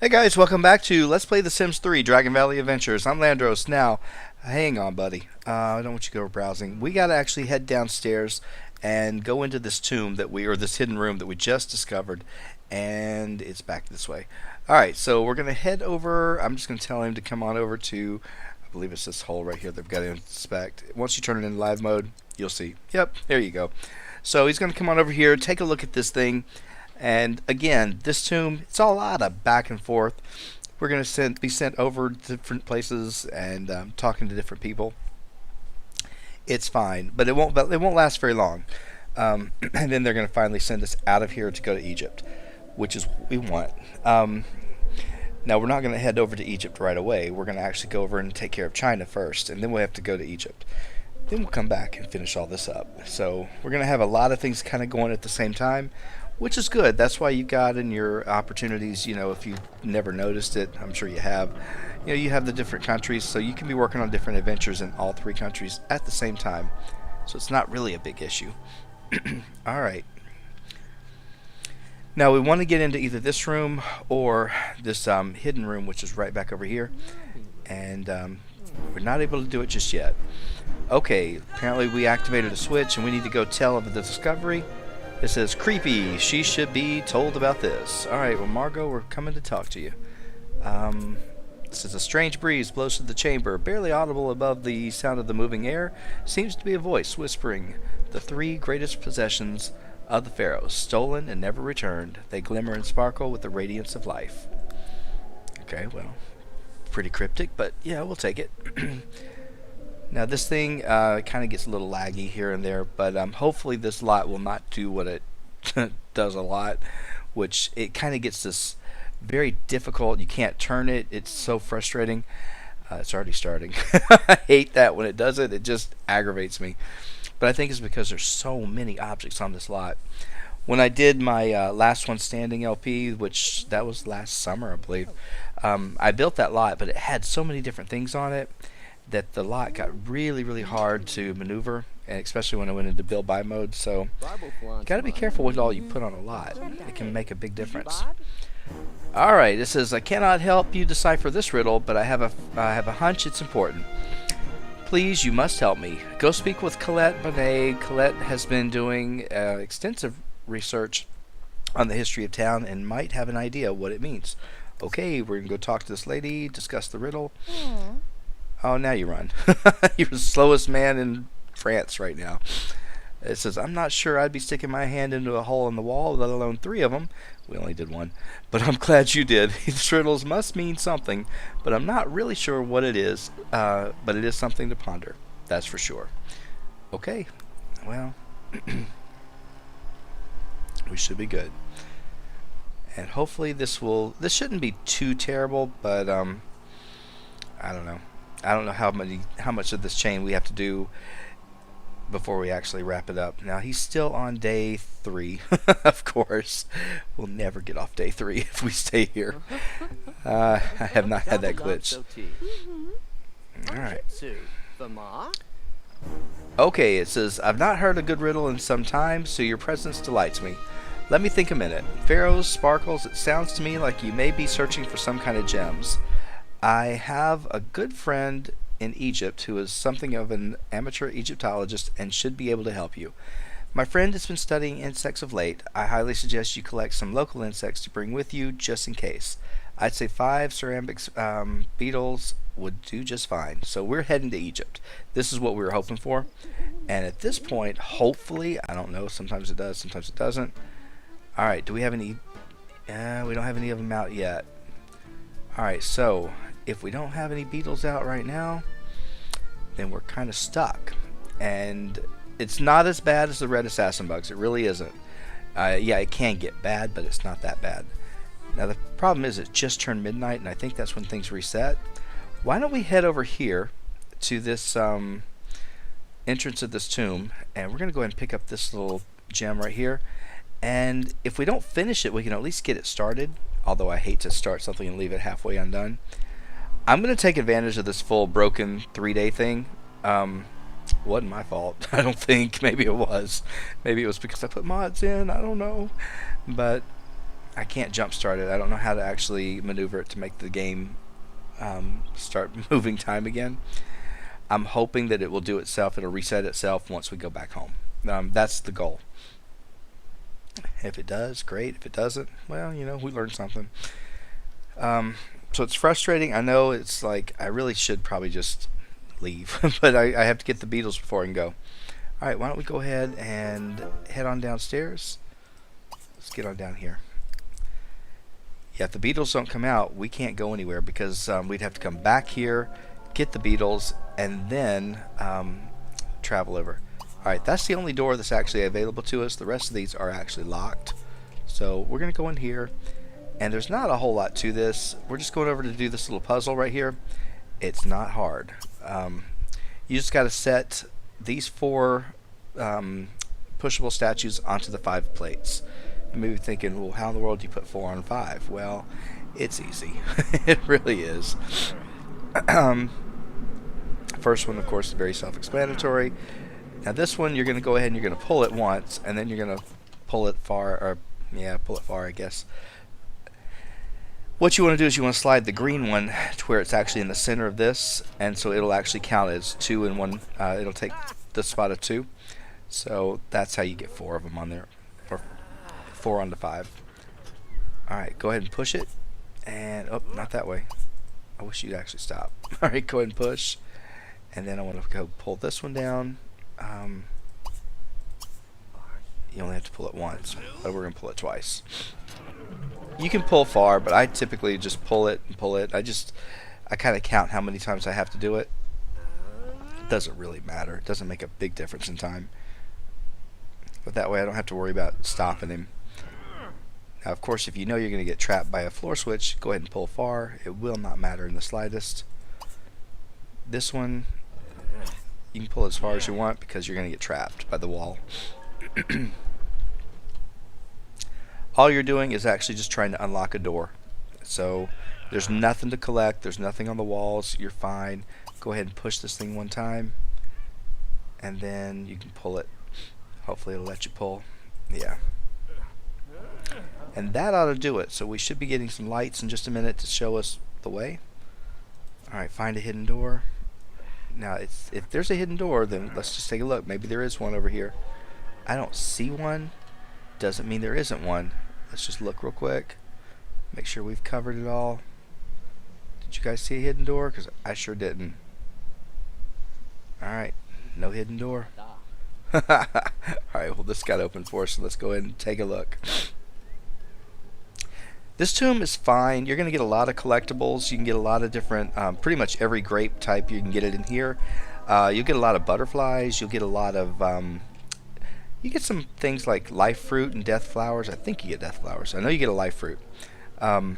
Hey guys, welcome back to Let's Play The Sims 3 Dragon Valley Adventures. I'm Llandros. Now, hang on, buddy. I don't want you to go browsing. We gotta actually head downstairs and go into this tomb or this hidden room that we just discovered, and it's back this way. Alright, so we're gonna head over. I'm just gonna tell him to come on over to, I believe it's this hole right here that we've got to inspect. Once you turn it into live mode, you'll see. Yep, there you go. So he's gonna come on over here, take a look at this thing. And again, this tomb, it's a lot of back and forth. We're going to be sent over to different places and talking to different people. It's fine, but it won't last very long. And then they're going to finally send us out of here to go to Egypt, which is what we want. Now, we're not going to head over to Egypt right away. We're going to actually go over and take care of China first, and then we'll have to go to Egypt. Then we'll come back and finish all this up. So we're going to have a lot of things kind of going at the same time, which is good. That's why you got in your opportunities, if you've never noticed it, I'm sure you have. You have the different countries, so you can be working on different adventures in all three countries at the same time. So it's not really a big issue. Alright. Now we want to get into either this room or this hidden room, which is right back over here. And we're not able to do it just yet. Okay, apparently we activated a switch and we need to go tell of the discovery. It says, creepy, she should be told about this. Alright, well, Margot, we're coming to talk to you. This is a strange breeze blows through the chamber, barely audible above the sound of the moving air. Seems to be a voice whispering, the three greatest possessions of the pharaohs, stolen and never returned. They glimmer and sparkle with the radiance of life. Okay, well, pretty cryptic, but yeah, we'll take it. Now this thing kind of gets a little laggy here and there, but hopefully this lot will not do what it does a lot, which it kind of gets this very difficult. You can't turn it. It's so frustrating. It's already starting. I hate that when it does it. It just aggravates me. But I think it's because there's so many objects on this lot. When I did my last one standing LP, which that was last summer, I believe, I built that lot, but it had so many different things on it that the lot got really, really hard to maneuver, and especially when I went into build buy mode. So gotta be careful with all you put on a lot. It can make a big difference. Alright, it says, I cannot help you decipher this riddle, but I have a hunch it's important. Please, you must help me. Go speak with Colette Bonet. Colette has been doing extensive research on the history of town and might have an idea what it means. Okay, we're gonna go talk to this lady, discuss the riddle. Oh, now you run. You're the slowest man in France right now. It says, I'm not sure I'd be sticking my hand into a hole in the wall, let alone three of them. We only did one. But I'm glad you did. These riddles must mean something, but I'm not really sure what it is. But it is something to ponder. That's for sure. Okay. Well, we should be good. And hopefully this shouldn't be too terrible, but I don't know. I don't know how much of this chain we have to do before we actually wrap it up. Now he's still on day 3, of course. We'll never get off day 3 if we stay here. I have not had that glitch. Alright. Okay, it says, I've not heard a good riddle in some time, so your presence delights me. Let me think a minute. Pharaohs, sparkles, it sounds to me like you may be searching for some kind of gems. I have a good friend in Egypt who is something of an amateur Egyptologist and should be able to help you. My friend has been studying insects of late. I highly suggest you collect some local insects to bring with you just in case. I'd say 5 ceramic beetles would do just fine. So we're heading to Egypt. This is what we were hoping for. And at this point, hopefully, I don't know, sometimes it does, sometimes it doesn't. Alright, do we have any? We don't have any of them out yet. Alright, so if we don't have any beetles out right now, then we're kind of stuck. And it's not as bad as the red assassin bugs. It really isn't. Yeah, it can get bad, but it's not that bad. Now the problem is it just turned midnight, and I think that's when things reset. Why don't we head over here to this entrance of this tomb, and we're going to go ahead and pick up this little gem right here. And if we don't finish it, we can at least get it started. Although I hate to start something and leave it halfway undone. I'm going to take advantage of this full broken 3-day thing. Wasn't my fault, I don't think. Maybe it was. Maybe it was because I put mods in. I don't know. But I can't jump start it. I don't know how to actually maneuver it to make the game start moving time again. I'm hoping that it will do itself. It'll reset itself once we go back home. That's the goal. If it does, great. If it doesn't, well, you know, we learned something. So it's frustrating. I know it's like I really should probably just leave, but I have to get the beetles before I can go. All right, why don't we go ahead and head on downstairs? Let's get on down here. Yeah, if the beetles don't come out, we can't go anywhere because we'd have to come back here, get the beetles, and then travel over. Alright, that's the only door that's actually available to us. The rest of these are actually locked. So we're going to go in here, and there's not a whole lot to this. We're just going over to do this little puzzle right here. It's not hard. You just got to set these 4 pushable statues onto the 5 plates. You may be thinking, well, how in the world do you put 4 on 5? Well, it's easy. It really is. First one, of course, is very self-explanatory. Now this one, you're going to go ahead and you're going to pull it once, and then you're going to pull it far, or yeah, pull it far, I guess. What you want to do is you want to slide the green one to where it's actually in the center of this, and so it'll actually count as 2 in 1. It'll take the spot of 2. So that's how you get 4 of them on there, or 4 on the 5. Alright, go ahead and push it, and, oh, not that way. I wish you'd actually stop. Alright, go ahead and push, and then I want to go pull this one down. You only have to pull it once, but we're going to pull it twice. You can pull far, but I typically just pull it and pull it. I kind of count how many times I have to do it. It doesn't really matter. It doesn't make a big difference in time. But that way I don't have to worry about stopping him. Now, of course, if you know you're going to get trapped by a floor switch, go ahead and pull far. It will not matter in the slightest. This one, you can pull as far as you want because you're going to get trapped by the wall. All you're doing is actually just trying to unlock a door. So there's nothing to collect. There's nothing on the walls. You're fine. Go ahead and push this thing one time, and then you can pull it. Hopefully it'll let you pull. Yeah. And that ought to do it. So we should be getting some lights in just a minute to show us the way. Alright, find a hidden door. Now, if there's a hidden door, then let's just take a look. Maybe there is one over here. I don't see one. Doesn't mean there isn't one. Let's just look real quick. Make sure we've covered it all. Did you guys see a hidden door? Because I sure didn't. Alright, no hidden door. Alright, well, this got open for us, so let's go ahead and take a look. This tomb is fine. You're going to get a lot of collectibles. You can get a lot of different, pretty much every grape type you can get it in here. You'll get a lot of butterflies. You'll get a lot of, you get some things like life fruit and death flowers. I think you get death flowers. I know you get a life fruit. The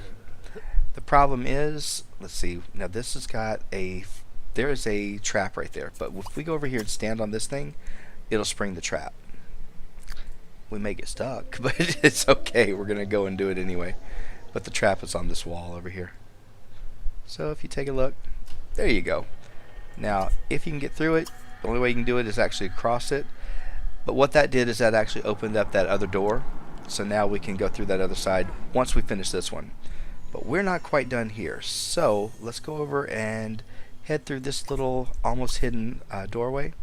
problem is, let's see, now this has got there is a trap right there. But if we go over here and stand on this thing, it'll spring the trap. We may get stuck, but it's okay. We're going to go and do it anyway. But the trap is on this wall over here. So if you take a look, there you go. Now, if you can get through it, the only way you can do it is actually across it. But what that did is that actually opened up that other door. So now we can go through that other side once we finish this one. But we're not quite done here. So let's go over and head through this little almost hidden doorway.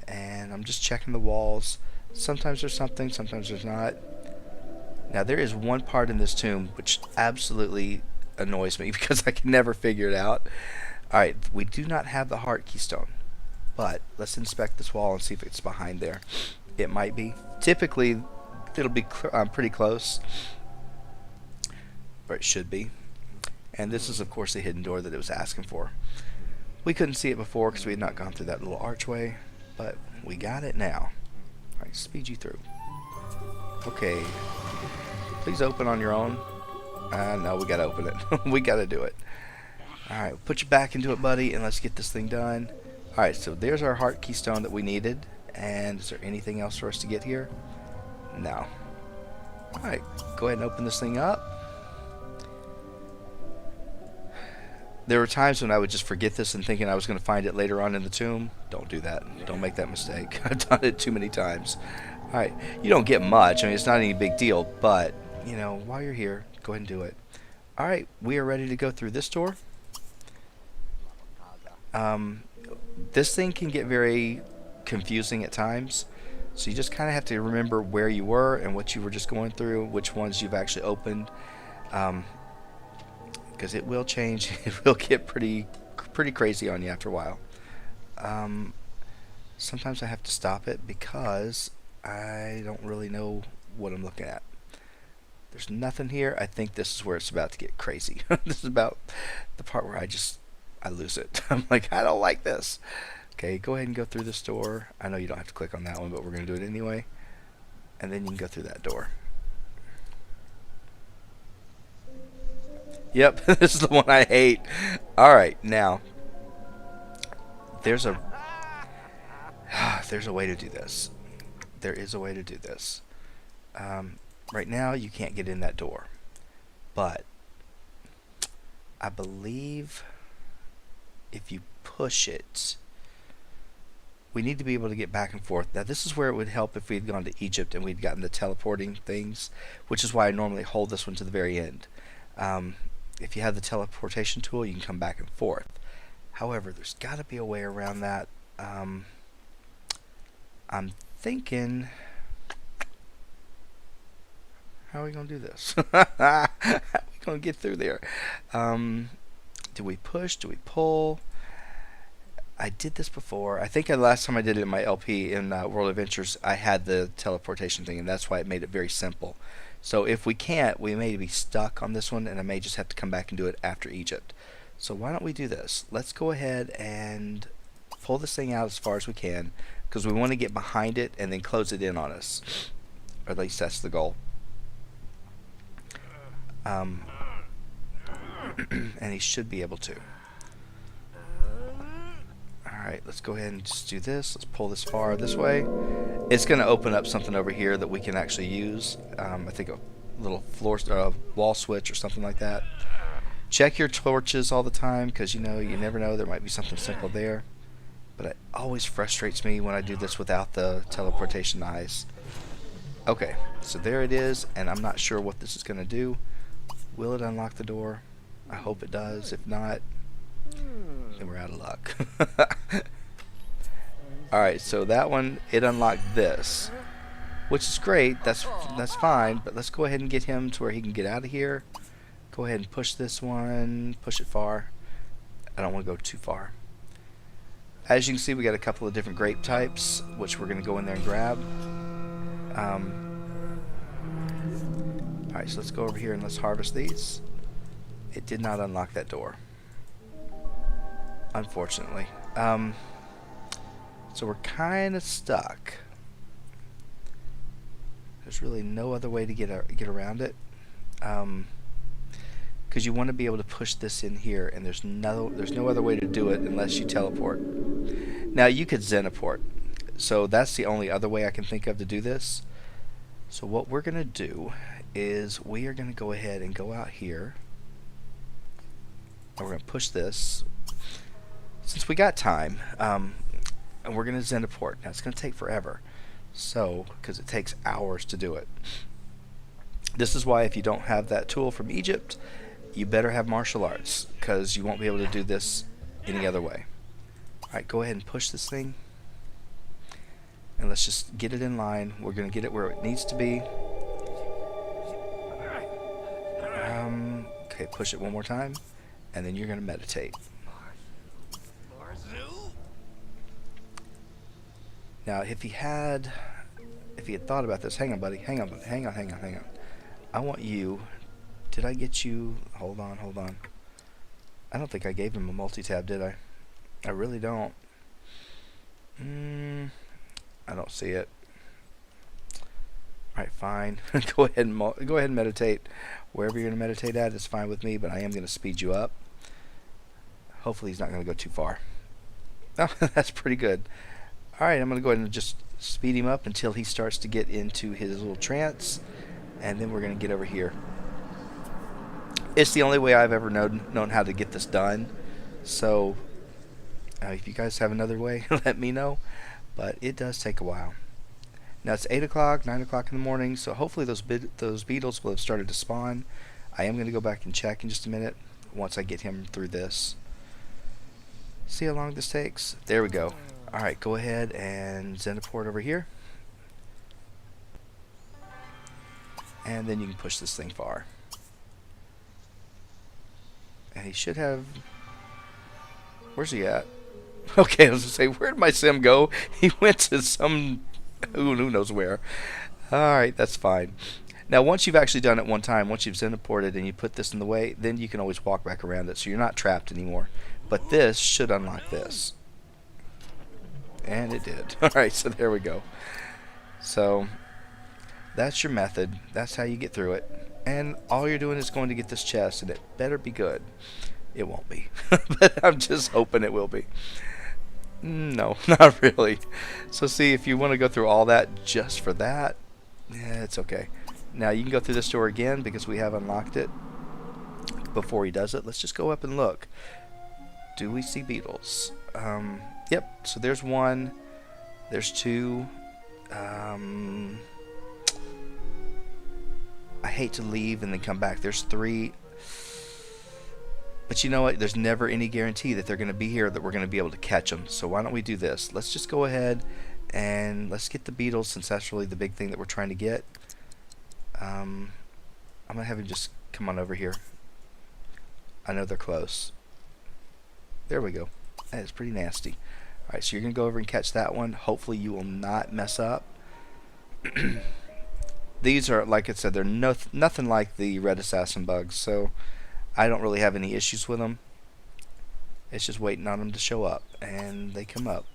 And I'm just checking the walls. Sometimes there's something, sometimes there's not. Now there is one part in this tomb which absolutely annoys me because I can never figure it out. Alright, we do not have the heart keystone. But let's inspect this wall and see if it's behind there. It might be. Typically, it'll be pretty close. Or it should be. And this is, of course, the hidden door that it was asking for. We couldn't see it before because we had not gone through that little archway. But we got it now. Alright, speed you through. Okay. Please open on your own. No, we gotta open it. We gotta do it. Alright, put you back into it, buddy, and let's get this thing done. Alright, so there's our heart keystone that we needed. And is there anything else for us to get here? No. Alright, go ahead and open this thing up. There were times when I would just forget this and thinking I was going to find it later on in the tomb. Don't do that. Don't make that mistake. I've done it too many times. Alright, you don't get much. I mean, it's not any big deal, but you know, while you're here, go ahead and do it. All right, we are ready to go through this door. Um, this thing can get very confusing at times, so you just kind of have to remember where you were and what you were just going through, which ones you've actually opened, because it will change. It will get pretty crazy on you after a while. Um, Sometimes I have to stop it because I don't really know what I'm looking at. There's nothing here. I think this is where it's about to get crazy. This is about the part where I lose it. I'm like, I don't like this. Okay, go ahead and go through this door. I know you don't have to click on that one, but we're going to do it anyway. And then you can go through that door. Yep, this is the one I hate. Alright, now, there's a there's a way to do this. There is a way to do this. Right now, you can't get in that door. But I believe if you push it, we need to be able to get back and forth. Now, this is where it would help if we had gone to Egypt and we'd gotten the teleporting things, which is why I normally hold this one to the very end. If you have the teleportation tool, you can come back and forth. However, there's got to be a way around that. I'm thinking, how are we going to do this? How are we going to get through there? Do we push? Do we pull? I did this before. I think the last time I did it in my LP in World Adventures, I had the teleportation thing, and that's why it made it very simple. So if we can't, we may be stuck on this one, and I may just have to come back and do it after Egypt. So why don't we do this? Let's go ahead and pull this thing out as far as we can, because we want to get behind it and then close it in on us. Or at least that's the goal. And he should be able to. Alright, let's go ahead and just do this. Let's pull this far this way. It's going to open up something over here that we can actually use. I think a little wall switch or something like that. Check your torches all the time, because you never know, there might be something simple there. But it always frustrates me when I do this without the teleportation eyes. Okay, so there it is, and I'm not sure what this is going to do. Will it unlock the door? I hope it does. If not, then we're out of luck. Alright, so that one, it unlocked this, which is great. That's fine, but let's go ahead and get him to where he can get out of here. Go ahead and push this one. Push it far. I don't want to go too far. As you can see, we got a couple of different grape types, which we're going to go in there and grab. Alright, so let's go over here and let's harvest these. It did not unlock that door, unfortunately. So we're kind of stuck. There's really no other way to get around it. Because you want to be able to push this in here, and there's no other way to do it unless you teleport. Now you could Zeniport, so that's the only other way I can think of to do this. So what we're gonna do is we are gonna go ahead and go out here, and we're gonna push this since we got time, and we're gonna Zeniport. Now it's gonna take forever, so because it takes hours to do it. This is why if you don't have that tool from Egypt, you better have martial arts, because you won't be able to do this any other way. Alright, go ahead and push this thing, and let's just get it in line. We're going to get it where it needs to be. Okay, push it one more time, and then you're going to meditate. Now, if he had thought about this, hang on, buddy, hang on. I want you. Did I get you? Hold on. I don't think I gave him a multi-tab, did I? I really don't. I don't see it. Alright, fine. Go ahead and meditate. Wherever you're going to meditate at is fine with me, but I am going to speed you up. Hopefully he's not going to go too far. Oh, that's pretty good. Alright, I'm going to go ahead and just speed him up until he starts to get into his little trance, and then we're going to get over here. It's the only way I've ever known how to get this done. So, if you guys have another way, let me know. But it does take a while. Now it's 8 o'clock, 9 o'clock in the morning, so hopefully those beetles will have started to spawn. I am going to go back and check in just a minute once I get him through this. See how long this takes? There we go. Alright, go ahead and Zenport over here. And then you can push this thing far. And he should have... Where's he at? Okay, I was going to say, where'd my sim go? He went to some... Who knows where. Alright, that's fine. Now, once you've actually done it one time, once you've Zenported and you put this in the way, then you can always walk back around it, so you're not trapped anymore. But this should unlock this. And it did. Alright, so there we go. So, that's your method. That's how you get through it. And all you're doing is going to get this chest, and it better be good. It won't be. But I'm just hoping it will be. No, not really. So see, if you want to go through all that just for that, yeah, it's okay. Now you can go through this door again because we have unlocked it before he does it. Let's just go up and look. Do we see beetles? Yep, so there's one. There's two. I hate to leave and then come back. There's three. But you know what? There's never any guarantee that they're going to be here, that we're going to be able to catch them. So why don't we do this? Let's just go ahead and let's get the beetles, since that's really the big thing that we're trying to get. I'm going to have him just come on over here. I know they're close. There we go. That is pretty nasty. Alright, so you're going to go over and catch that one. Hopefully you will not mess up. These are, like I said, they're nothing like the red assassin bugs, so I don't really have any issues with them. It's just waiting on them to show up, and they come up.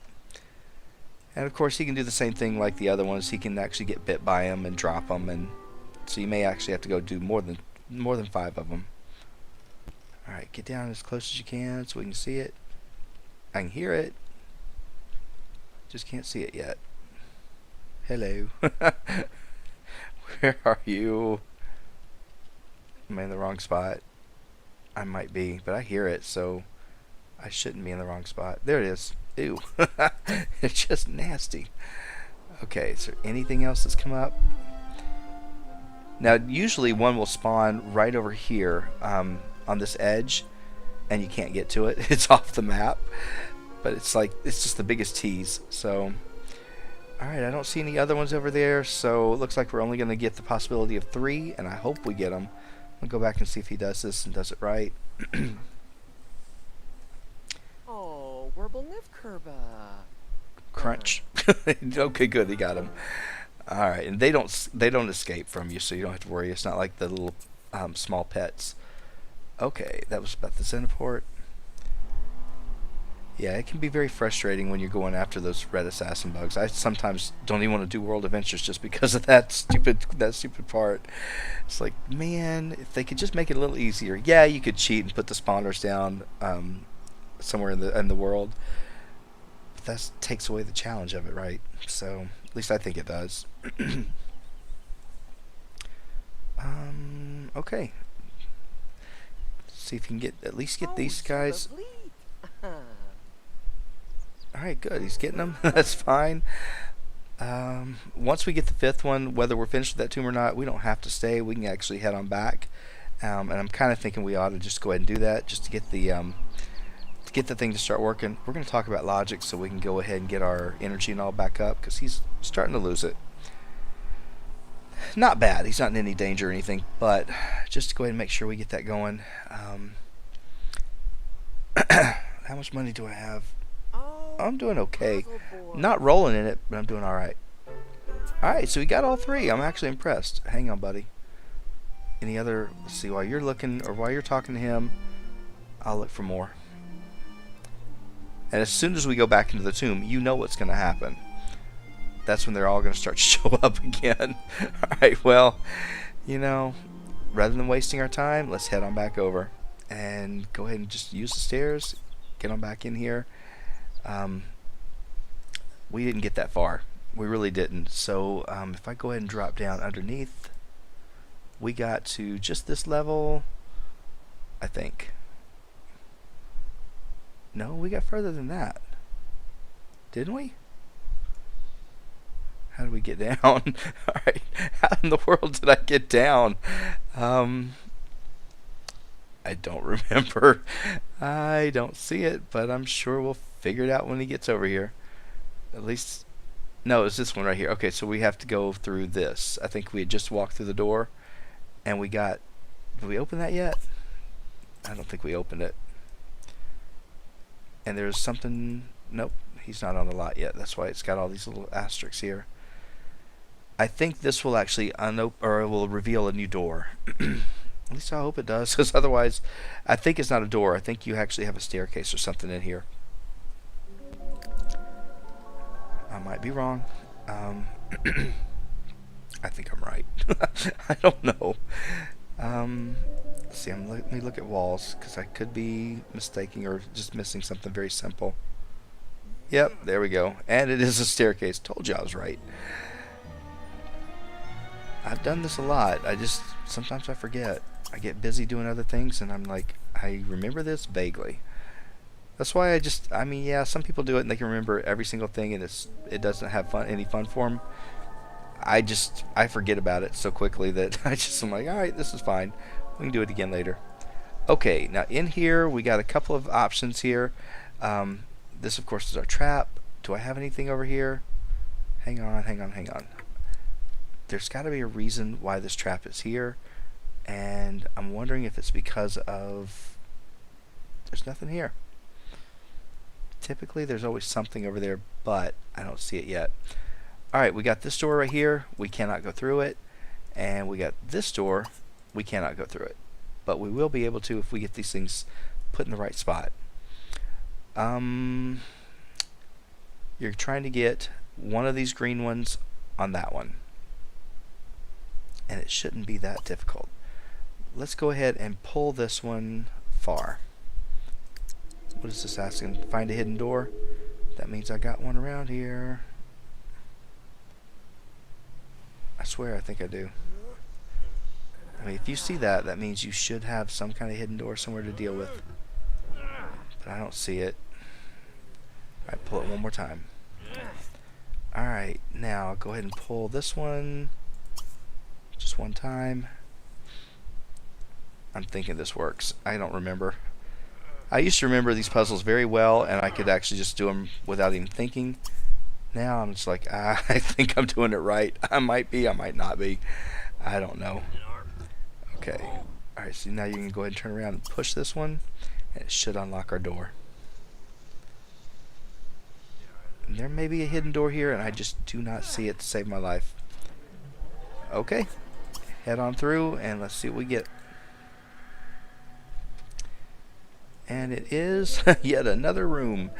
And of course he can do the same thing like the other ones. He can actually get bit by them and drop them, and so you may actually have to go do more than 5 of them. Alright, get down as close as you can so we can see it. I can hear it. Just can't see it yet. Hello. Where are you? Am I in the wrong spot? I might be, but I hear it, so I shouldn't be in the wrong spot. There it is. Ew. It's just nasty. Okay, is there anything else that's come up? Now, usually one will spawn right over here on this edge, and you can't get to it. It's off the map. But it's like, it's just the biggest tease. So, alright, I don't see any other ones over there, so it looks like we're only going to get the possibility of 3, and I hope we get them. I'll go back and see if he does this and does it right. Oh, Werble Nivkerba. Crunch. Okay, good, he got him. Alright, and they don't escape from you, so you don't have to worry. It's not like the little small pets. Okay, that was about the Zenport. Yeah, it can be very frustrating when you're going after those red assassin bugs. I sometimes don't even want to do world adventures just because of that stupid part. It's like, man, if they could just make it a little easier. Yeah, you could cheat and put the spawners down somewhere in the world. But that takes away the challenge of it, right? So, at least I think it does. Okay. See if you can at least get these guys. Alright, good. He's getting them. That's fine. Once we get the 5th one, whether we're finished with that tomb or not, we don't have to stay. We can actually head on back. And I'm kind of thinking we ought to just go ahead and do that, just to get the thing to start working. We're going to talk about logic so we can go ahead and get our energy and all back up, because he's starting to lose it. Not bad. He's not in any danger or anything, but just to go ahead and make sure we get that going. How much money do I have? I'm doing okay. Not rolling in it, but I'm doing alright. Alright, so we got all 3. I'm actually impressed. Hang on, buddy. Any other... Let's see, while you're looking, or while you're talking to him, I'll look for more. And as soon as we go back into the tomb, you know what's going to happen. That's when they're all going to start to show up again. Alright, well, you know, rather than wasting our time, let's head on back over. And go ahead and just use the stairs. Get on back in here. We didn't get that far. We really didn't. So if I go ahead and drop down underneath, we got to just this level, I think. No, we got further than that. Didn't we? How do we get down? Alright. How in the world did I get down? I don't remember. I don't see it, but I'm sure we'll figure it out when he gets over here. At least, no, it's this one right here. Okay, so we have to go through this. I think we had just walked through the door, and we got. Did we open that yet? I don't think we opened it. And there's something. Nope, he's not on the lot yet. That's why it's got all these little asterisks here. I think this will actually will reveal a new door. At least I hope it does, because otherwise, I think it's not a door. I think you actually have a staircase or something in here. I might be wrong. I think I'm right. I don't know. Let's see. Let me look at walls, because I could be mistaking or just missing something very simple. Yep, there we go. And it is a staircase. Told you I was right. I've done this a lot. Sometimes I forget. I get busy doing other things, and I'm like, I remember this vaguely. That's why I mean, yeah, some people do it and they can remember every single thing, and it doesn't have any fun for them. I forget about it so quickly that I'm like, alright, this is fine. We can do it again later. Okay, now in here, we got a couple of options here. This, of course, is our trap. Do I have anything over here? Hang on. There's got to be a reason why this trap is here, and I'm wondering if it's because of there's nothing here. Typically there's always something over there, but I don't see it yet. Alright, we got this door right here. We cannot go through it. And we got this door. We cannot go through it, but we will be able to if we get these things put in the right spot. You're trying to get one of these green ones on that one, and it shouldn't be that difficult. Let's go ahead and pull this one far. What is this asking? Find a hidden door? That means I got one around here. I swear I think I do. I mean, if you see that, that means you should have some kind of hidden door somewhere to deal with. But I don't see it. Alright, pull it one more time. Alright, now go ahead and pull this one just one time. I'm thinking this works. I don't remember. I used to remember these puzzles very well, and I could actually just do them without even thinking. Now I'm just like, I think I'm doing it right. I might be, I might not be. I don't know. Okay. Alright, so now you can go ahead and turn around and push this one, and it should unlock our door. And there may be a hidden door here, and I just do not see it to save my life. Okay. Head on through, and let's see what we get. And it is yet another room,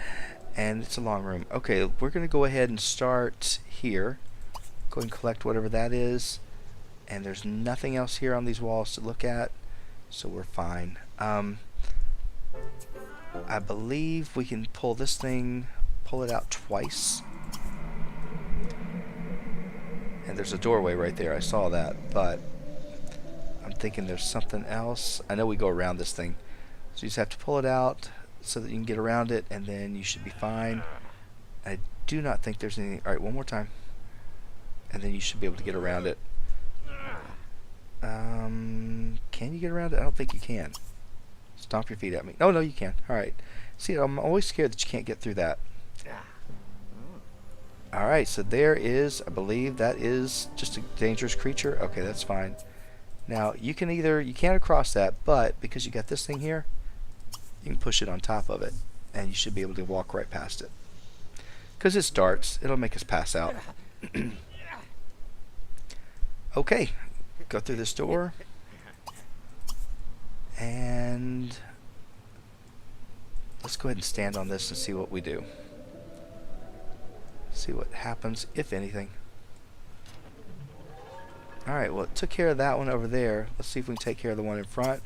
and it's a long room. Okay, we're going to go ahead and start here. Go and collect whatever that is, and there's nothing else here on these walls to look at, so we're fine. I believe we can pull this thing, pull it out twice. And there's a doorway right there, I saw that, but I'm thinking there's something else. I know we go around this thing. So you just have to pull it out so that you can get around it, and then you should be fine. I do not think there's anything. Alright, one more time. And then you should be able to get around it. Can you get around it? I don't think you can. Stomp your feet at me. Oh, no, you can. Alright. See, I'm always scared that you can't get through that. Alright, so there is, I believe that is just a dangerous creature. Okay, that's fine. Now, you can't cross that, but because you got this thing here, you can push it on top of it, and you should be able to walk right past it. Because it starts, it'll make us pass out. Okay, go through this door, and let's go ahead and stand on this and see what we do. See what happens, if anything. Alright, well, it took care of that one over there. Let's see if we can take care of the one in front.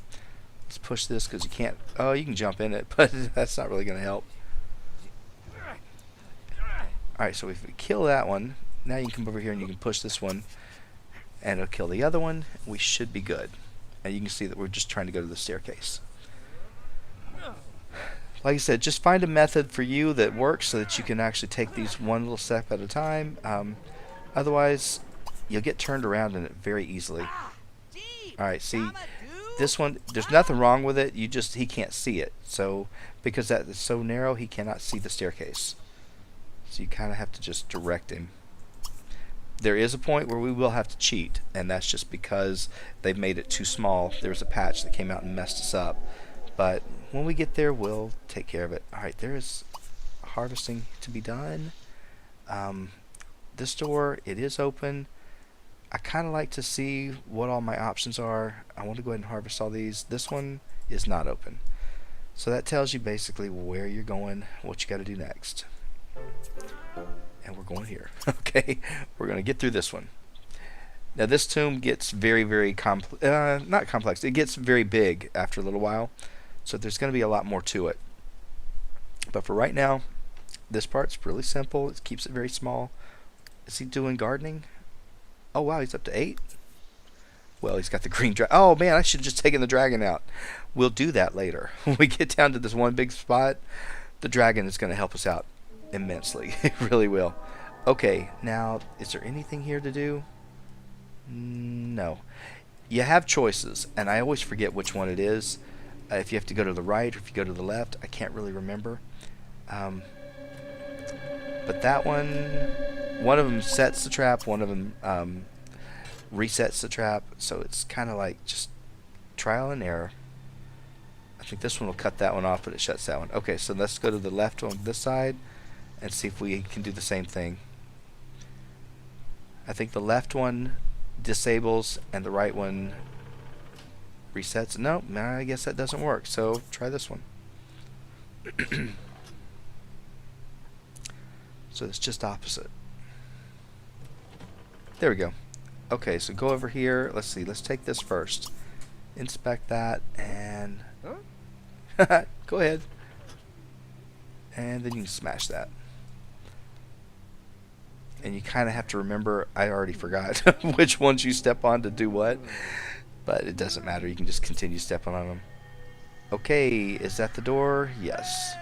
Let's push this, because you can't... Oh, you can jump in it, but that's not really going to help. Alright, so if we kill that one, now you can come over here and you can push this one, and it'll kill the other one. We should be good. And you can see that we're just trying to go to the staircase. Like I said, just find a method for you that works so that you can actually take these one little step at a time. Otherwise, you'll get turned around in it very easily. Alright, see, this one, there's nothing wrong with it. He can't see it. So, because that is so narrow, he cannot see the staircase. So you kind of have to just direct him. There is a point where we will have to cheat, and that's just because they've made it too small. There was a patch that came out and messed us up. But when we get there, we'll take care of it. Alright, there is harvesting to be done. This door, it is open. I kind of like to see what all my options are. I want to go ahead and harvest all these. This one is not open. So that tells you basically where you're going, what you got to do next. And we're going here. Okay, we're going to get through this one. Now this tomb gets very, very not complex. It gets very big after a little while. So there's going to be a lot more to it. But for right now, this part's really simple. It keeps it very small. Is he doing gardening? Oh wow, he's up to 8. Well, he's got the green dragon. Oh man, I should have just taken the dragon out. We'll do that later. When we get down to this one big spot, the dragon is going to help us out immensely. It really will. Okay, now, is there anything here to do? No. You have choices, and I always forget which one it is. If you have to go to the right or if you go to the left, I can't really remember. But that one of them sets the trap, one of them resets the trap, so it's kind of like just trial and error. I think this one will cut that one off, but it shuts that one. Okay, so let's go to the left on this side and see if we can do the same thing. I think the left one disables and the right one resets. No, I guess that doesn't work, so try this one. So it's just opposite. There we go. Okay, so go over here. Let's see. Let's take this first. Inspect that and go ahead. And then you can smash that. And you kind of have to remember, I already forgot which ones you step on to do what. But it doesn't matter. You can just continue stepping on them. Okay, is that the door? Yes.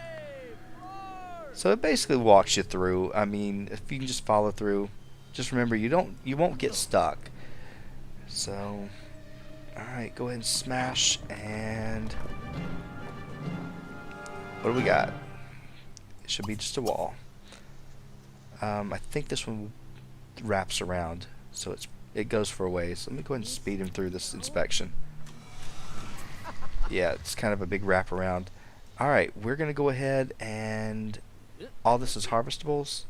So it basically walks you through. I mean, if you can just follow through, just remember you won't get stuck. So, all right, go ahead and smash. And what do we got? It should be just a wall. I think this one wraps around, so it goes for a ways. Let me go ahead and speed him through this inspection. Yeah, it's kind of a big wraparound. All right, we're gonna go ahead and all this is harvestables,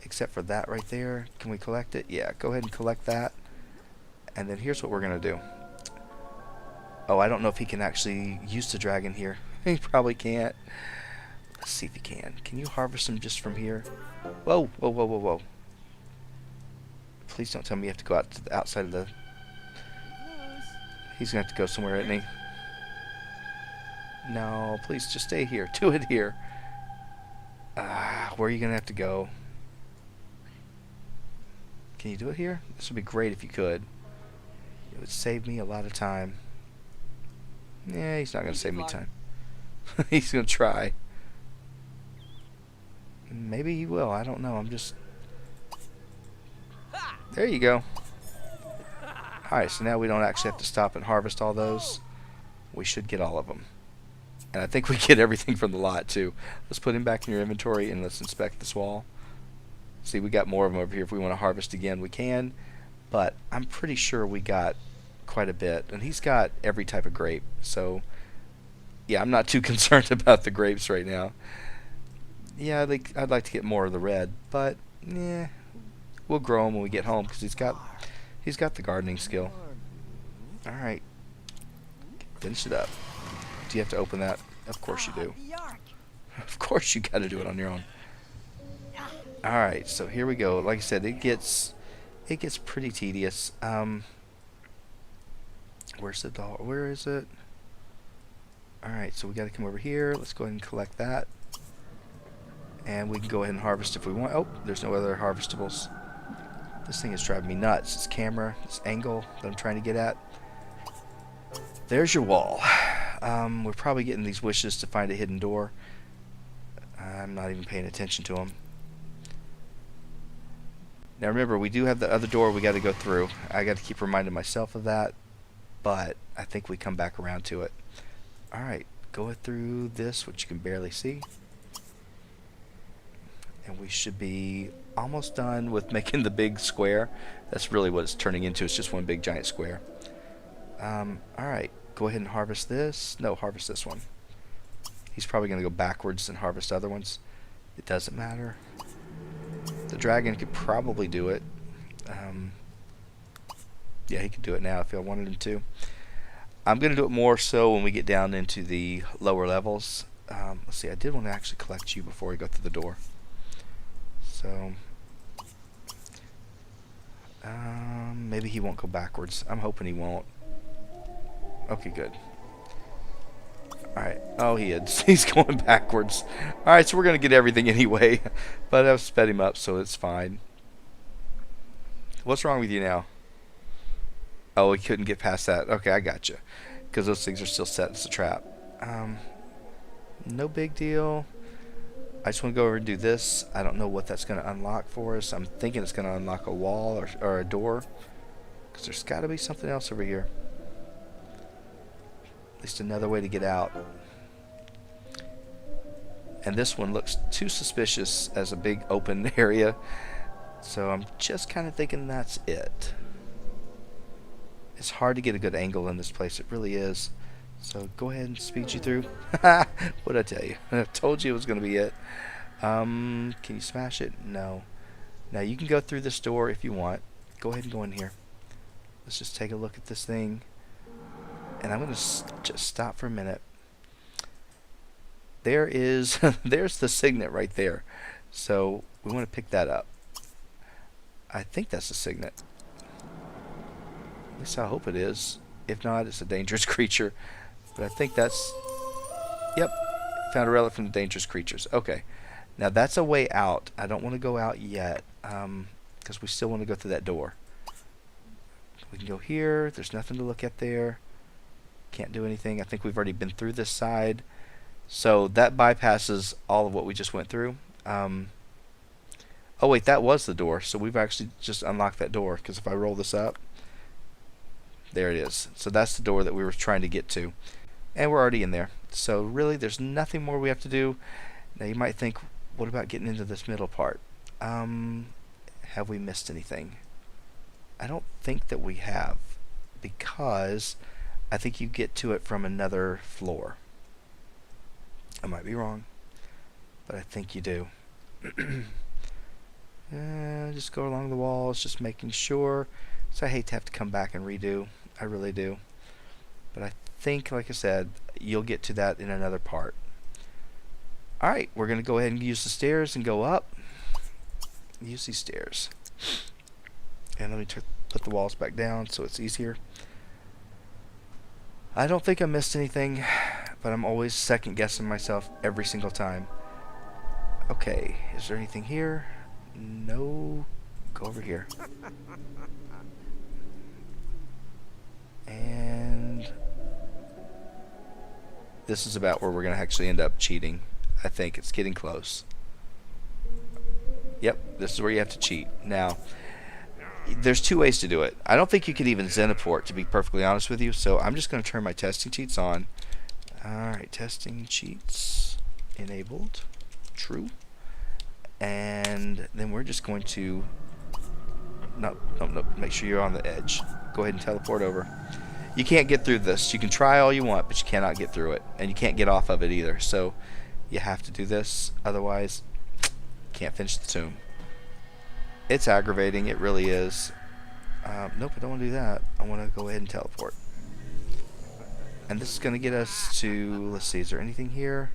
except for that right there. Can we collect it? Yeah, go ahead and collect that. And then here's what we're gonna do. Oh, I don't know if he can actually use the dragon here. He probably can't. Let's see if he can. Can you harvest him just from here? Whoa, whoa, whoa, whoa, whoa. Please don't tell me you have to go out to the outside of the... He's gonna have to go somewhere, isn't he? No, please just stay here. Do it here. Where are you gonna have to go? Can you do it here? This would be great if you could. It would save me a lot of time. Yeah, he's not gonna save me time. He's gonna try. Maybe he will. I don't know. I'm just... There you go. Alright, so now we don't actually have to stop and harvest all those. We should get all of them. And I think we get everything from the lot, too. Let's put him back in your inventory and let's inspect this wall. See, we got more of them over here. If we want to harvest again, we can. But I'm pretty sure we got quite a bit. And he's got every type of grape. So, yeah, I'm not too concerned about the grapes right now. Yeah, I'd like to get more of the red. But, yeah, we'll grow them when we get home because he's got the gardening skill. Alright. Finish it up. Do you have to open that? Of course you do. Of course you got to do it on your own. Alright, so here we go. Like I said, it gets pretty tedious. Where's the doll? Where is it? Alright, so we got to come over here. Let's go ahead and collect that. And we can go ahead and harvest if we want. Oh, there's no other harvestables. This thing is driving me nuts. This camera, this angle that I'm trying to get at. There's your wall. We're probably getting these wishes to find a hidden door. I'm not even paying attention to them. Now remember, we do have the other door we got to go through. I got to keep reminding myself of that, but I think we come back around to it. Alright, go through this, which you can barely see. And we should be almost done with making the big square. That's really what it's turning into. It's just one big giant square. Alright, go ahead and harvest this. No, harvest this one. He's probably going to go backwards and harvest other ones. It doesn't matter. The dragon could probably do it. Yeah, he could do it now if I wanted him to. I'm going to do it more so when we get down into the lower levels. Let's see, I did want to actually collect you before we go through the door. So, maybe he won't go backwards. I'm hoping he won't. Okay, good. Alright. Oh, he is. He's going backwards. Alright, so we're going to get everything anyway. But I've sped him up, so it's fine. What's wrong with you now? Oh, he couldn't get past that. Okay, I got you. Because those things are still set as a trap. No big deal. I just want to go over and do this. I don't know what that's going to unlock for us. I'm thinking it's going to unlock a wall or a door. Because there's got to be something else over here. At least another way to get out. And this one looks too suspicious as a big open area. So I'm just kind of thinking that's it. It's hard to get a good angle in this place. It really is. So go ahead and speed you through. What'd I tell you? I told you it was going to be it. Can you smash it? No. Now you can go through this door if you want. Go ahead and go in here. Let's just take a look at this thing. And I'm going to just stop for a minute. There is, there's the signet right there. So we want to pick that up. I think that's a signet. At least I hope it is. If not, it's a dangerous creature. But I think that's... Yep. Found a relic from the dangerous creatures. Okay. Now that's a way out. I don't want to go out yet. Because we still want to go through that door. We can go here. There's nothing to look at there. Can't do anything. I think we've already been through this side. So that bypasses all of what we just went through. Oh wait, that was the door. So we've actually just unlocked that door. Because if I roll this up... There it is. So that's the door that we were trying to get to. And we're already in there. So really, there's nothing more we have to do. Now you might think, what about getting into this middle part? Have we missed anything? I don't think that we have. Because I think you get to it from another floor. I might be wrong. But I think you do. Just go along the walls, just making sure. So I hate to have to come back and redo. I really do. But I think, like I said, you'll get to that in another part. Alright, we're going to go ahead and use the stairs and go up. Use these stairs. And let me put the walls back down so it's easier. I don't think I missed anything, but I'm always second guessing myself every single time. Okay, is there anything here? No. Go over here. And this is about where we're going to actually end up cheating. I think it's getting close. Yep, this is where you have to cheat. Now, there's two ways to do it. I don't think you can even Zenport, to be perfectly honest with you, so I'm just going to turn my testing cheats on. Alright, testing cheats enabled. True. And then we're just going to... No, make sure you're on the edge. Go ahead and teleport over. You can't get through this. You can try all you want, but you cannot get through it. And you can't get off of it either. So you have to do this. Otherwise, you can't finish the tomb. It's aggravating. It really is. Nope, I don't want to do that. I want to go ahead and teleport. And this is going to get us to... Let's see, is there anything here?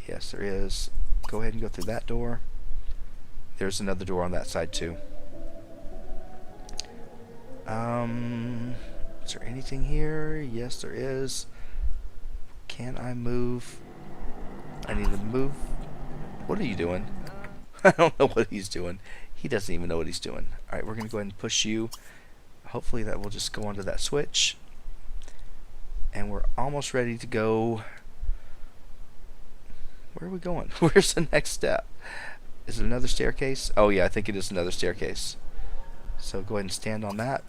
Yes, there is. Go ahead and go through that door. There's another door on that side too. Is there anything here? Yes, there is. Can I move? I need to move. What are you doing? I don't know what he's doing. He doesn't even know what he's doing. Alright, we're going to go ahead and push you. Hopefully that will just go onto that switch. And we're almost ready to go. Where are we going? Where's the next step? Is it another staircase? Oh yeah, I think it is another staircase. So go ahead and stand on that.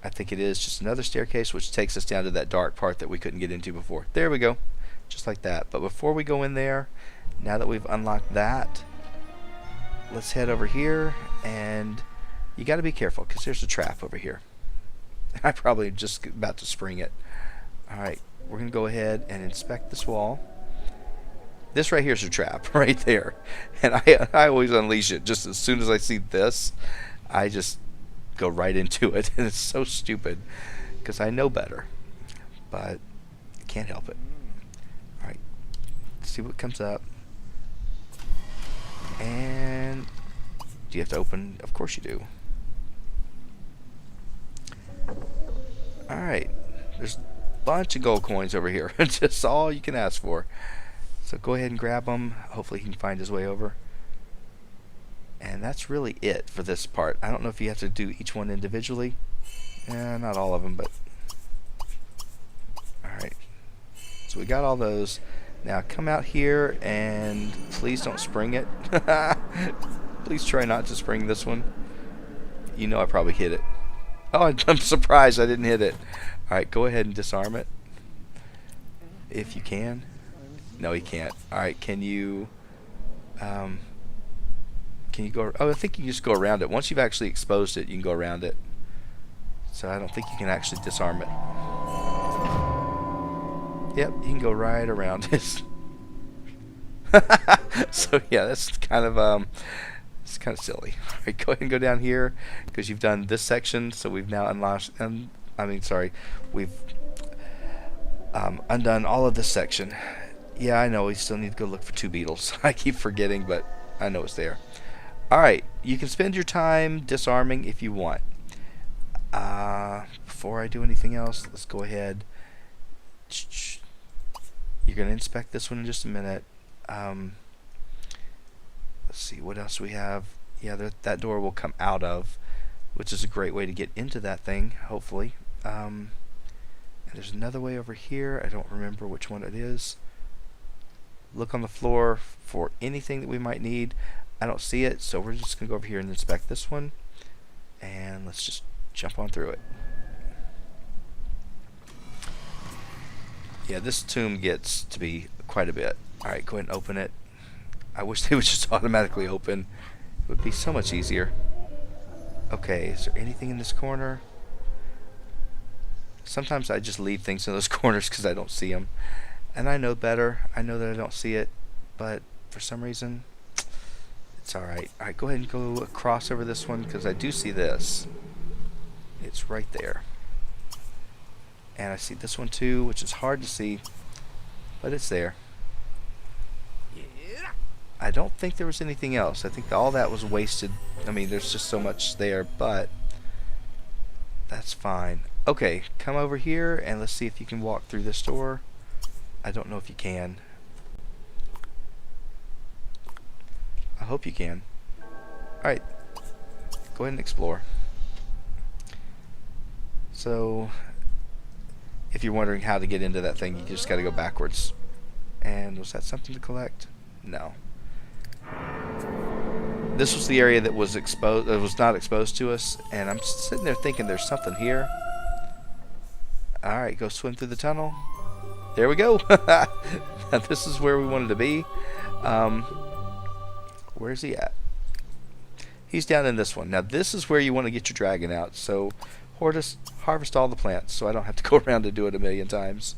I think it is just another staircase, which takes us down to that dark part that we couldn't get into before. There we go. Just like that. But before we go in there, now that we've unlocked that, let's head over here, and you got to be careful because there's a trap over here. I probably just about to spring it. Alright, we're going to go ahead and inspect this wall. This right here is a trap, right there. And I always unleash it. Just as soon as I see this, I just go right into it. And it's so stupid because I know better. But I can't help it. Alright, let's see what comes up. And do you have to open? Of course you do. Alright, there's a bunch of gold coins over here. Just all you can ask for. So go ahead and grab them. Hopefully he can find his way over. And that's really it for this part. I don't know if you have to do each one individually. Not all of them, but... Alright. So we got all those. Now come out here and please don't spring it. Please try not to spring this one. You know I probably hit it. Oh, I'm surprised I didn't hit it. Alright, go ahead and disarm it. If you can. No, you can't. Alright, can you go... Oh, I think you can just go around it. Once you've actually exposed it, you can go around it. So I don't think you can actually disarm it. Yep, you can go right around it. So yeah, that's kind of it's kind of silly. Alright, go ahead and go down here because you've done this section. So we've now unlocked. We've undone all of this section. Yeah, I know. We still need to go look for 2 beetles. I keep forgetting, but I know it's there. Alright, you can spend your time disarming if you want. Before I do anything else, let's go ahead. You're going to inspect this one in just a minute. Let's see, what else we have? Yeah, that door will come out of, which is a great way to get into that thing, hopefully. And there's another way over here. I don't remember which one it is. Look on the floor for anything that we might need. I don't see it, so we're just going to go over here and inspect this one. And let's just jump on through it. Yeah, this tomb gets to be quite a bit. Alright, go ahead and open it. I wish they would just automatically open. It would be so much easier. Okay, is there anything in this corner? Sometimes I just leave things in those corners because I don't see them. And I know better. I know that I don't see it. But for some reason, it's alright. Alright, go ahead and go across over this one because I do see this. It's right there. And I see this one too, which is hard to see. But it's there. I don't think there was anything else. I think all that was wasted. I mean, there's just so much there, but that's fine. Okay, come over here and let's see if you can walk through this door. I don't know if you can. I hope you can. Alright, go ahead and explore. So, if you're wondering how to get into that thing, you just gotta go backwards. And was that something to collect? No. This was the area that was exposed. It was not exposed to us, and I'm sitting there thinking there's something here. All right, go swim through the tunnel. There we go. This is where we wanted to be. Where's he at? He's down in this one. Now this is where you want to get your dragon out. So harvest all the plants, so I don't have to go around and do it a million times.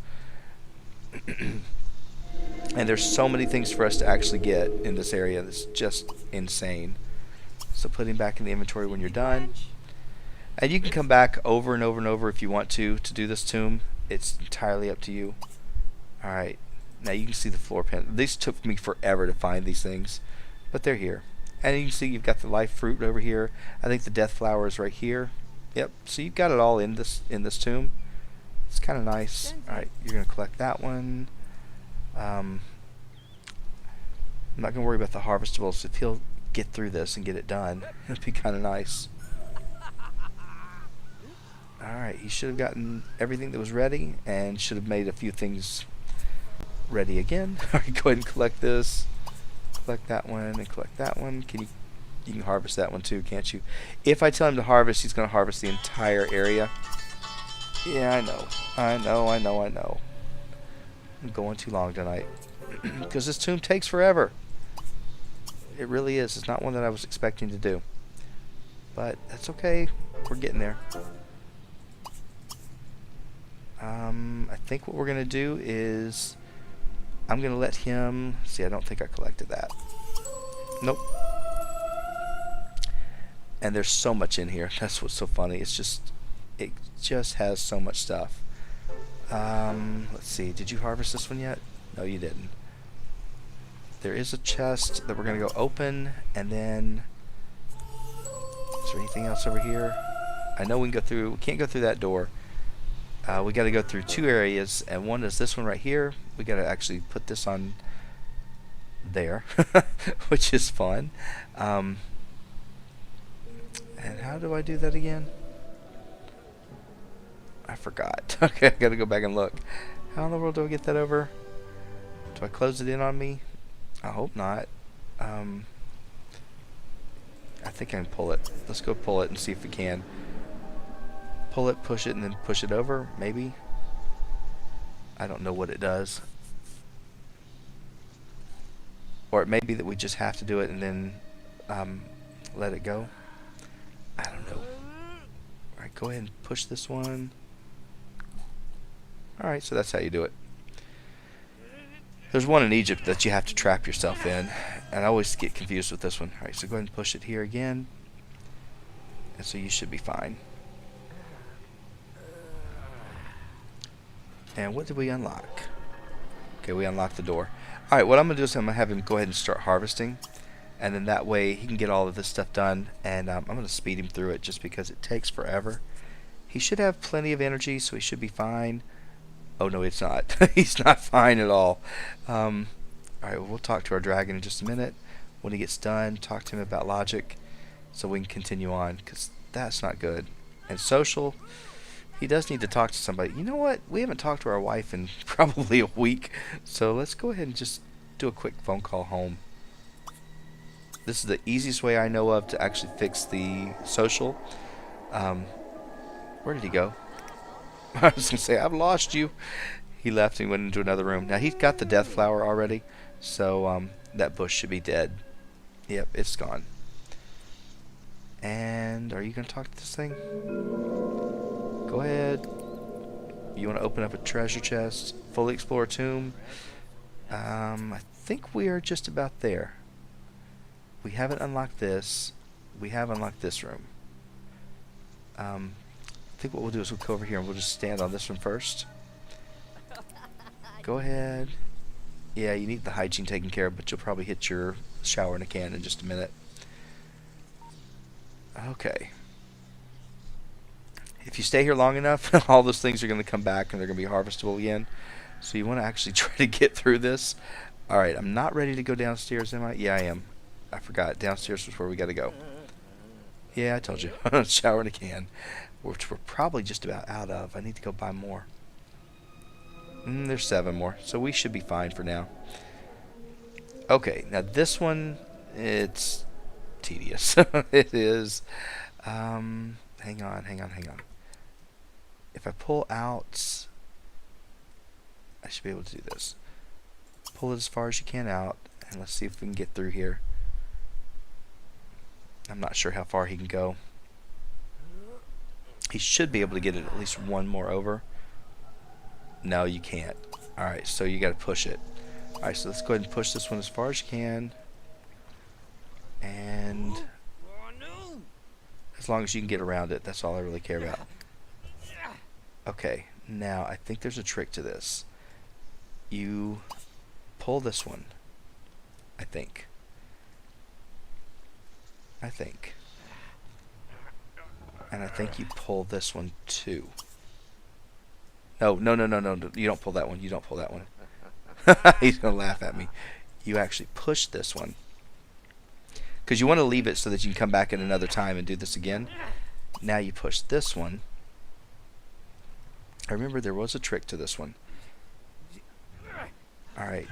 And there's so many things for us to actually get in this area that's just insane. So put him back in the inventory when you're done. And you can come back over and over and over if you want to do this tomb. It's entirely up to you. Alright, now you can see the floor pan. These took me forever to find these things, but they're here. And you can see you've got the life fruit over here. I think the death flower is right here. Yep, so you've got it all in this tomb. It's kind of nice. Alright, you're going to collect that one. I'm not going to worry about the harvestables. If he'll get through this and get it done, it'll be kind of nice. Alright, he should have gotten everything that was ready and should have made a few things ready again. Alright, go ahead and collect this. collect that one and collect that one. You can harvest that one too, can't you? If I tell him to harvest, he's going to harvest the entire area. Yeah, I know. I'm going too long tonight. Because this tomb takes forever. It really is. It's not one that I was expecting to do. But that's okay. We're getting there. I think what we're going to do is I'm going to let him... See, I don't think I collected that. Nope. And there's so much in here. That's what's so funny. It just has so much stuff. Let's see. Did you harvest this one yet? No, you didn't. There is a chest that we're going to go open, and then... Is there anything else over here? I know we can go through... We can't go through that door. We got to go through two areas, and one is this one right here. We got to actually put this on there, which is fun. And how do I do that again? I forgot. Okay, I got to go back and look. How in the world do I get that over? Do I close it in on me? I hope not. I think I can pull it. Let's go pull it and see if we can. Pull it, push it, and then push it over, maybe? I don't know what it does. Or it may be that we just have to do it and then let it go. I don't know. Alright, go ahead and push this one. Alright, so that's how you do it. There's one in Egypt that you have to trap yourself in, and I always get confused with this one. Alright, so go ahead and push it here again. And so you should be fine. And what did we unlock? Okay, we unlocked the door. Alright, what I'm going to do is I'm going to have him go ahead and start harvesting. And then that way he can get all of this stuff done. And I'm going to speed him through it just because it takes forever. He should have plenty of energy, so he should be fine. Oh, no, it's not. He's not fine at all. Alright, well, we'll talk to our dragon in just a minute. When he gets done, talk to him about logic so we can continue on, because that's not good. And social... He does need to talk to somebody. You know what? We haven't talked to our wife in probably a week. So let's go ahead and just do a quick phone call home. This is the easiest way I know of to actually fix the social. Where did he go? I was going to say, I've lost you. He left and went into another room. Now, he's got the death flower already. So that bush should be dead. Yep, it's gone. And are you going to talk to this thing? Go ahead. You want to open up a treasure chest? Fully explore a tomb? I think we are just about there. We haven't unlocked this. We have unlocked this room. I think what we'll do is we'll go over here and we'll just stand on this one first. Go ahead. Yeah, you need the hygiene taken care of, but you'll probably hit your shower in a can in just a minute. Okay. If you stay here long enough, all those things are going to come back and they're going to be harvestable again. So you want to actually try to get through this. Alright, I'm not ready to go downstairs, am I? Yeah, I am. I forgot. Downstairs was where we got to go. Yeah, I told you. Shower in a can. Which we're probably just about out of. I need to go buy more. There's 7 more. So we should be fine for now. Okay, now this one, it's tedious. It is. Hang on. If I pull out, I should be able to do this. Pull it as far as you can out, and let's see if we can get through here. I'm not sure how far he can go. He should be able to get it at least one more over. No, you can't. Alright, so you gotta push it. Alright, so let's go ahead and push this one as far as you can. And as long as you can get around it, that's all I really care about. Okay, now I think there's a trick to this. You pull this one. I think. And I think you pull this one too. No. You don't pull that one. He's going to laugh at me. You actually push this one. Because you want to leave it so that you can come back at another time and do this again. Now you push this one. I remember there was a trick to this one. Alright.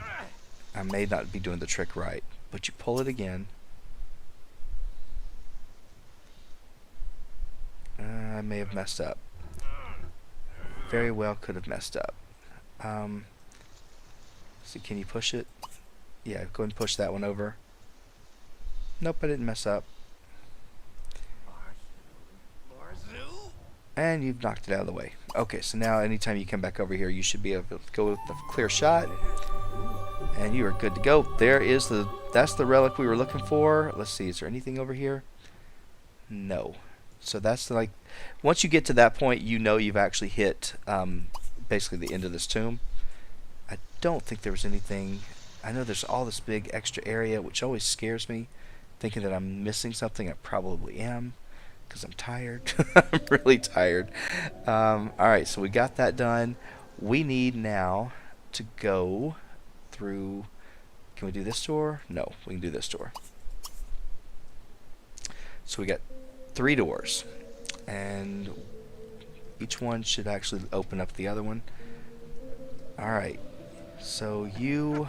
I may not be doing the trick right, but you pull it again. I may have messed up. Very well could have messed up. See, can you push it? Yeah, go ahead and push that one over. Nope, I didn't mess up. And you've knocked it out of the way. Okay, so now anytime you come back over here, you should be able to go with the clear shot. And you are good to go. That's the relic we were looking for. Let's see, is there anything over here? No. So that's like, once you get to that point, you know you've actually hit basically the end of this tomb. I don't think there was anything. I know there's all this big extra area, which always scares me, thinking that I'm missing something. I probably am, because I'm tired. I'm really tired. Alright, so we got that done. We need now to go through. Can we do this door? No, we can do this door. So we got 3 doors, and each one should actually open up the other one. Alright, so you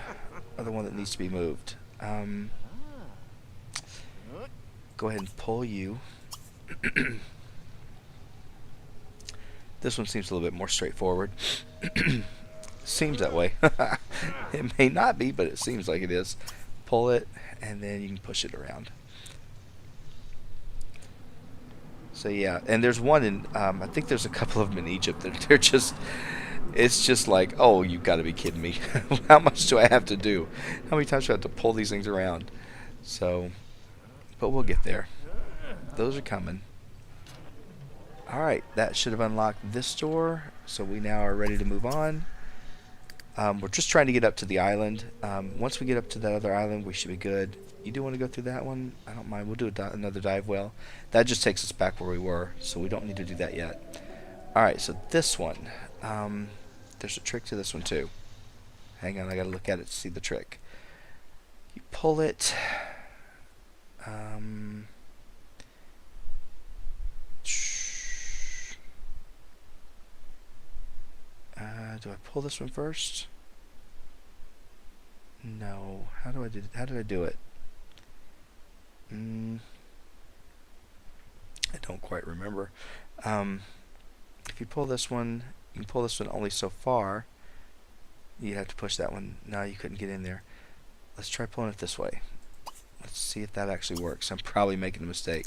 are the one that needs to be moved. Go ahead and pull you. This one seems a little bit more straightforward. Seems that way. It may not be, but it seems like it is. Pull it, and then you can push it around. So yeah, and there's one in, I think there's a couple of them in Egypt that they're just, it's just like, oh, you've got to be kidding me. How much do I have to do? How many times do I have to pull these things around? So, but we'll get there. Those are coming. Alright, that should have unlocked this door, so we now are ready to move on. We're just trying to get up to the island. Once we get up to that other island, we should be good. You do want to go through that one? I don't mind. We'll do another dive well. That just takes us back where we were, so we don't need to do that yet. Alright, so this one. There's a trick to this one too. Hang on, I gotta look at it to see the trick. You pull it. Do I pull this one first? No. How did I do it? I don't quite remember. If you pull this one, you can pull this one only so far. You have to push that one. No, you couldn't get in there. Let's try pulling it this way. Let's see if that actually works. I'm probably making a mistake.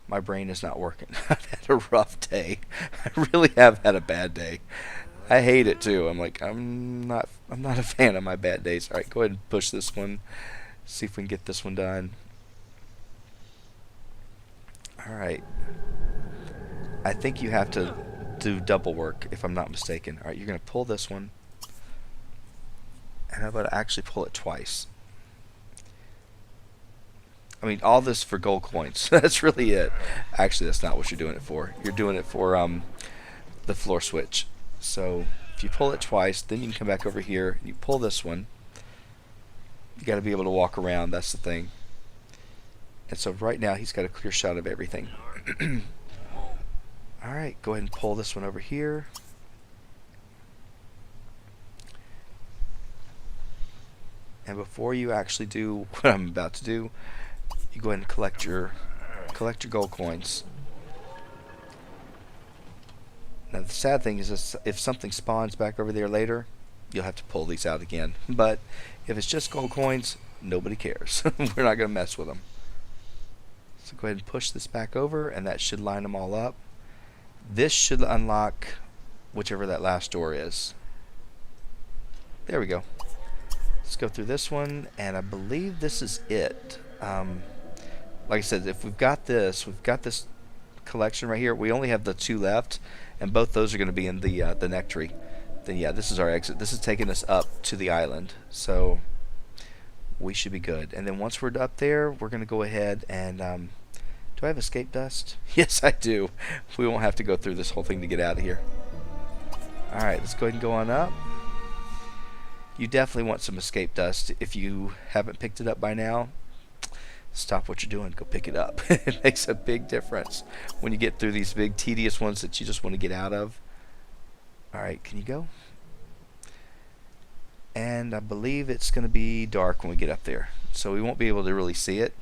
My brain is not working. I've had a rough day. I really have had a bad day. I hate it too. I'm not a fan of my bad days. Alright, go ahead and push this one. See if we can get this one done. Alright. I think you have to do double work, if I'm not mistaken. Alright, you're going to pull this one. And how about actually pull it twice? I mean, all this for gold coins. That's really it. Actually, that's not what you're doing it for. You're doing it for the floor switch. So if you pull it twice, then you can come back over here. You pull this one. You got to be able to walk around. That's the thing. And so right now he's got a clear shot of everything. All right, go ahead and pull this one over here. And before you actually do what I'm about to do, you go ahead and collect your gold coins. Now the sad thing is if something spawns back over there later, you'll have to pull these out again. But if it's just gold coins, nobody cares. We're not going to mess with them. So go ahead and push this back over, and that should line them all up. This should unlock whichever that last door is. There we go. Let's go through this one, and I believe this is it. Like I said, if we've got this collection right here. We only have the 2 left, and both those are going to be in the nectary. Then yeah, this is our exit. This is taking us up to the island, so we should be good. And then once we're up there, we're going to go ahead and do I have escape dust? Yes, I do. We won't have to go through this whole thing to get out of here. Alright, let's go ahead and go on up. You definitely want some escape dust. If you haven't picked it up by now, stop what you're doing, go pick it up. It makes a big difference when you get through these big tedious ones that you just want to get out of. Alright, can you go? And and I believe it's going to be dark when we get up there, so we won't be able to really see it.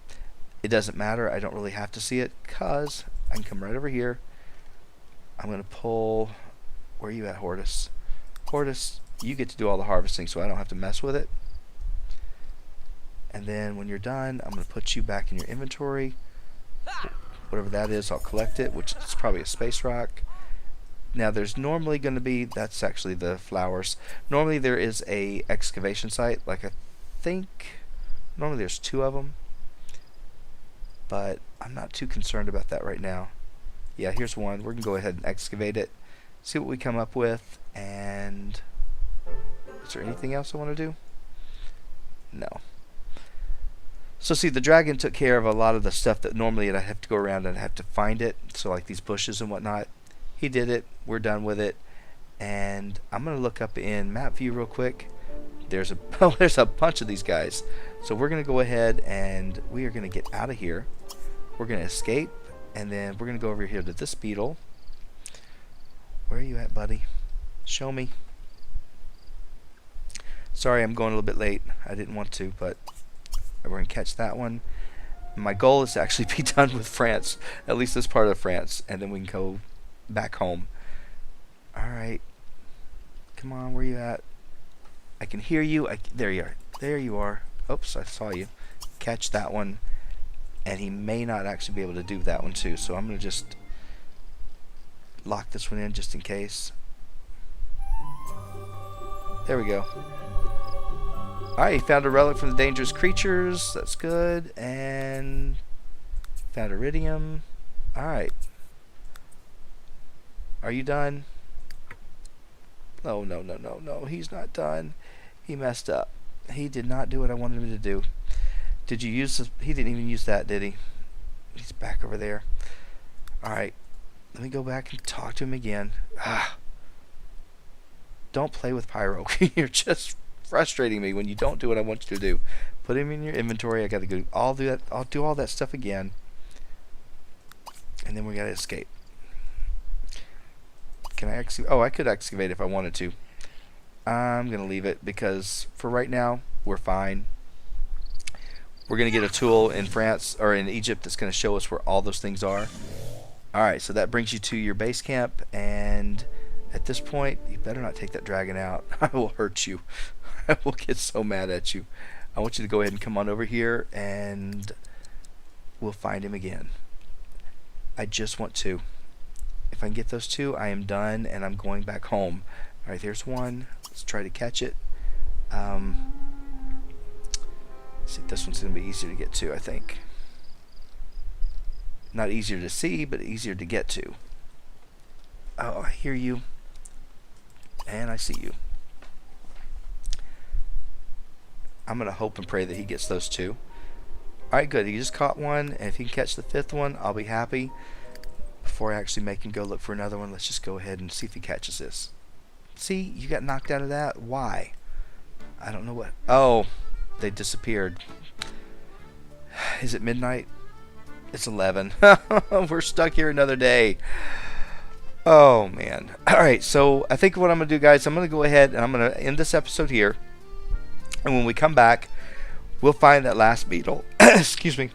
It doesn't matter. I don't really have to see it because I can come right over here. I'm going to pull... Where are you at, Hortus? Hortus, you get to do all the harvesting so I don't have to mess with it. And then when you're done, I'm going to put you back in your inventory. Whatever that is, I'll collect it, which is probably a space rock. Now there's normally going to be... That's actually the flowers. Normally there is a excavation site. Like I think... Normally there's 2 of them. But I'm not too concerned about that right now. Yeah, here's one. We're going to go ahead and excavate it. See what we come up with. And is there anything else I want to do? No. So see, the dragon took care of a lot of the stuff that normally I'd have to go around and have to find it. So like these bushes and whatnot. He did it. We're done with it. And I'm going to look up in map view real quick. There's a bunch of these guys. So we're going to go ahead and we are going to get out of here. We're going to escape. And then we're going to go over here to this beetle. Where are you at, buddy? Show me. Sorry, I'm going a little bit late. I didn't want to, but we're going to catch that one. My goal is to actually be done with France. At least this part of France. And then we can go back home. Alright. Come on, where you at? I can hear you. There you are. There you are. Oops, I saw you. Catch that one. And he may not actually be able to do that one too. So I'm going to just lock this one in just in case. There we go. Alright, he found a relic from the dangerous creatures. That's good. And found iridium. Alright. Are you done? No, no, no, no, no. He's not done. He messed up. He did not do what I wanted him to do. Did you use this? He didn't even use that, did he? He's back over there. Alright. Let me go back and talk to him again. Don't play with Pyro. You're just frustrating me when you don't do what I want you to do. Put him in your inventory. I gotta go. I'll do all that stuff again. And then we gotta escape. Can I excavate? Oh, I could excavate if I wanted to. I'm gonna leave it because for right now we're fine. We're gonna get a tool in France or in Egypt that's gonna show us where all those things are. Alright, so that brings you to your base camp, and at this point you better not take that dragon out. I will hurt you. I will get so mad at you. I want you to go ahead and come on over here and we'll find him again. I just want 2. If I can get those 2, I am done and I'm going back home. Alright, there's one. Let's try to catch it. See, this one's going to be easier to get to, I think. Not easier to see, but easier to get to. Oh, I hear you. And I see you. I'm going to hope and pray that he gets those 2. Alright, good. He just caught one, and if he can catch the 5th one, I'll be happy. Before I actually make him go look for another one, let's just go ahead and see if he catches this. See, you got knocked out of that? Why? I don't know what... Oh, they disappeared. Is it midnight? It's 11. We're stuck here another day. Oh, man. Alright, so I think what I'm going to do, guys, I'm going to go ahead and I'm going to end this episode here. And when we come back, we'll find that last beetle. Excuse me.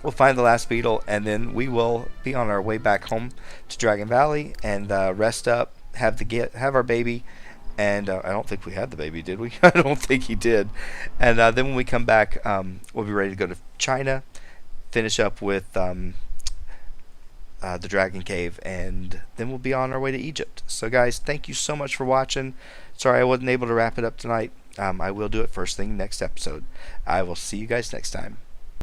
We'll find the last beetle, and then we will be on our way back home to Dragon Valley and rest up, have our baby. And I don't think we had the baby, did we? I don't think he did. And then when we come back, we'll be ready to go to China, finish up with the Dragon Cave, and then we'll be on our way to Egypt. So guys, thank you so much for watching. Sorry I wasn't able to wrap it up tonight. I will do it first thing next episode. I will see you guys next time.